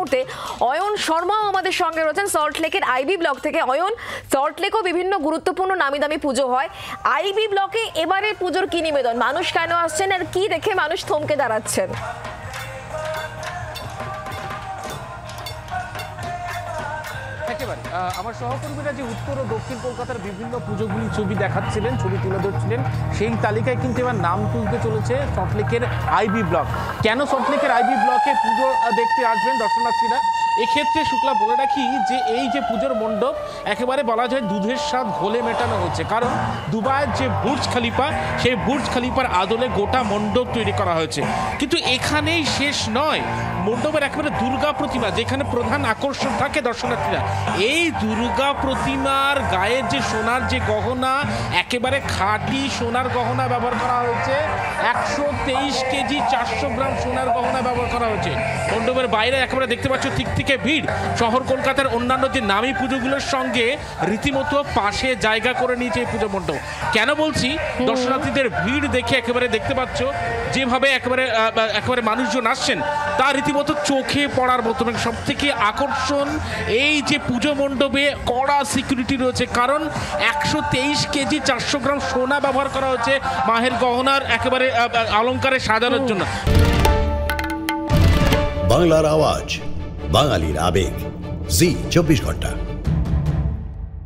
মুহূর্তে অয়ন শর্মাও আমাদের সঙ্গে রয়েছেন সল্টলেকের আইবি ব্লক থেকে। অয়ন, সল্টলেকেও বিভিন্ন গুরুত্বপূর্ণ নামি দামি পুজো হয়, আইবি ব্লকে এবারে পুজোর কি নিবেদন? মানুষ কেন আসছেন আর কি দেখে মানুষ থমকে দাঁড়াচ্ছেন? একেবারে আমার সহকর্মীরা যে উত্তর ও দক্ষিণ কলকাতার বিভিন্ন পুজোগুলি ছবি দেখাচ্ছিলেন, ছবি তুলে ধরছিলেন, সেই তালিকায় কিন্তু এবার নাম তুলতে চলেছে সল্টলেকের আইবি ব্লক। কেন সল্টলেকের আইবি ব্লকে পুজো দেখতে আসবেন দর্শনার্থীরা? এক্ষেত্রে শুক্লা বলে রাখি যে এই যে পুজোর মণ্ডপ একেবারে বলা যায় দুধের স্বাদ ঘোলে মেটানো হচ্ছে, কারণ দুবাইয়ের যে বুর্জ খলিফা, সেই বুর্জ খলিফার আদলে গোটা মণ্ডপ তৈরি করা হয়েছে। কিন্তু এখানেই শেষ নয়, মণ্ডপের একেবারে দুর্গা প্রতিমা যেখানে প্রধান আকর্ষণ থাকে দর্শনার্থীরা, এই দুর্গা প্রতিমার গায়ের যে সোনার যে গহনা, একেবারে খাঁটি সোনার গহনা ব্যবহার করা হয়েছে। 123 কেজি 400 গ্রাম সোনার গহনা ব্যবহার করা হয়েছে। মণ্ডপের বাইরে একেবারে দেখতে পাচ্ছ ঠিক থেকে ভিড়। শহর কলকাতার অন্যান্য যে নামী পুজোগুলোর সঙ্গে রীতিমতো পাশে জায়গা করে নিয়েছে এই পুজো মণ্ডপ। কেন বলছি? দর্শনার্থীদের ভিড় দেখে একেবারে দেখতে পাচ্ছ যেভাবে একেবারে মানুষজন আসছেন তা রীতিমতো চোখে পড়ার মতো। সব থেকে আকর্ষণ এই যে পুজো মণ্ডপে কড়া সিকিউরিটি রয়েছে, কারণ 123 কেজি 400 গ্রাম সোনা ব্যবহার করা হচ্ছে মাহের গহনার একেবারে অলঙ্কারে সাজানোর জন্য। বাংলার আওয়াজ, বাঙালির আবেগ, জি 24 ঘন্টা।